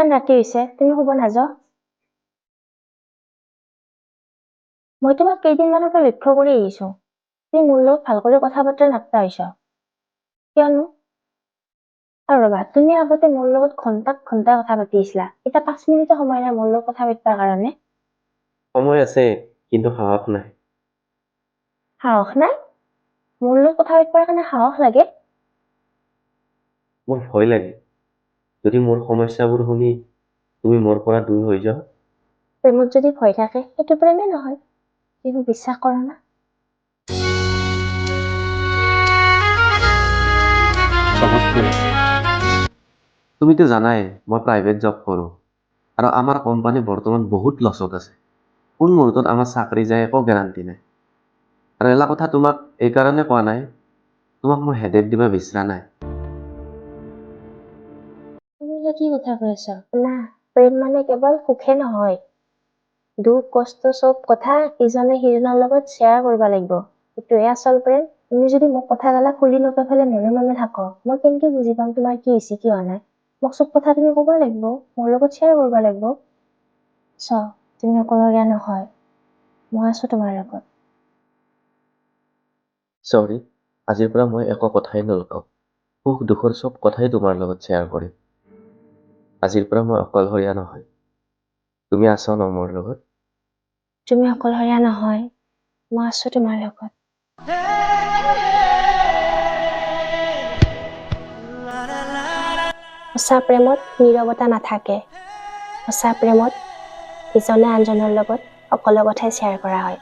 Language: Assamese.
ইমান ৰাতি হৈছে তুমি শুব নাযাও মই তোমাক কেইদিনমানৰ পৰা লক্ষ্য কৰি আহিছো তুমি মোৰ লগত ভালকৈ কথা বতৰা নাপতা হৈছ কিয়নো আৰু ৰবা তুমি আগতে মোৰ লগত ঘন্টা কথা পাতি আছিলা এতিয়া 5 মিনিটৰ সময় নাই মোৰ লগত কথা পাতিবৰ কাৰণে সময় আছে কিন্তু সাহস নাই সাহস নাই মোৰ লগত কথা পাতিবৰ কাৰণে সাহস লাগে মোৰ ভয় লাগে যদি মোৰ সমস্যাবোৰ শুনি তুমি মোৰ পৰা দূৰ হৈ যাও প্ৰেমত যদি ভয় থাকে সেইটো প্ৰেমে নহয় তুমি বিশ্বাস কৰা না তুমিতো জানাই মই প্ৰাইভেট জব কৰো আৰু আমাৰ কোম্পানী বৰ্তমান বহুত লছত আছে কোন মুহূৰ্তত আমাৰ চাকৰি যায় একো গেৰাণ্টি নাই আৰু এলা কথা তোমাক এই কাৰণে কোৱা নাই তোমাক মই হেডেক দিব বিচৰা নাই তুমি কি কথা কৈ আছা না প্ৰেম মানে কেৱল সুখে নহয় দুখ কষ্ট সব কথা ইজনে সিজনৰ লগত শ্বেয়াৰ কৰিব লাগিব এইটোৱে আচল প্ৰেম তুমি যদি মোক কথাগালা খুলি নকৈ ফেলে মনে মনে থাকো মই কেনেকে বুজি পাম তোমাৰ কি হৈছে কি হোৱা নাই মোক সব কথা তুমি ক'ব লাগিব মোৰ লগত শ্বেয়াৰ কৰিব লাগিব তুমি অকলশৰীয়া নহয় মই আছো তোমাৰ লগত চৰি আজিৰ পৰা মই একো কথাই নলগাও সুখ দুখৰ সব কথাই তোমাৰ লগত শ্বেয়াৰ কৰিম আজিৰ পৰা মই অকলশৰীয়া নহয় তুমি আছা ন মোৰ লগত তুমি অকলশৰীয়া নহয় মই আছো তোমাৰ লগত সঁচা প্ৰেমত নীৰৱতা নাথাকে সঁচা প্ৰেমত ইজনে আনজনৰ লগত সকলো কথাই শ্বেয়াৰ কৰা হয়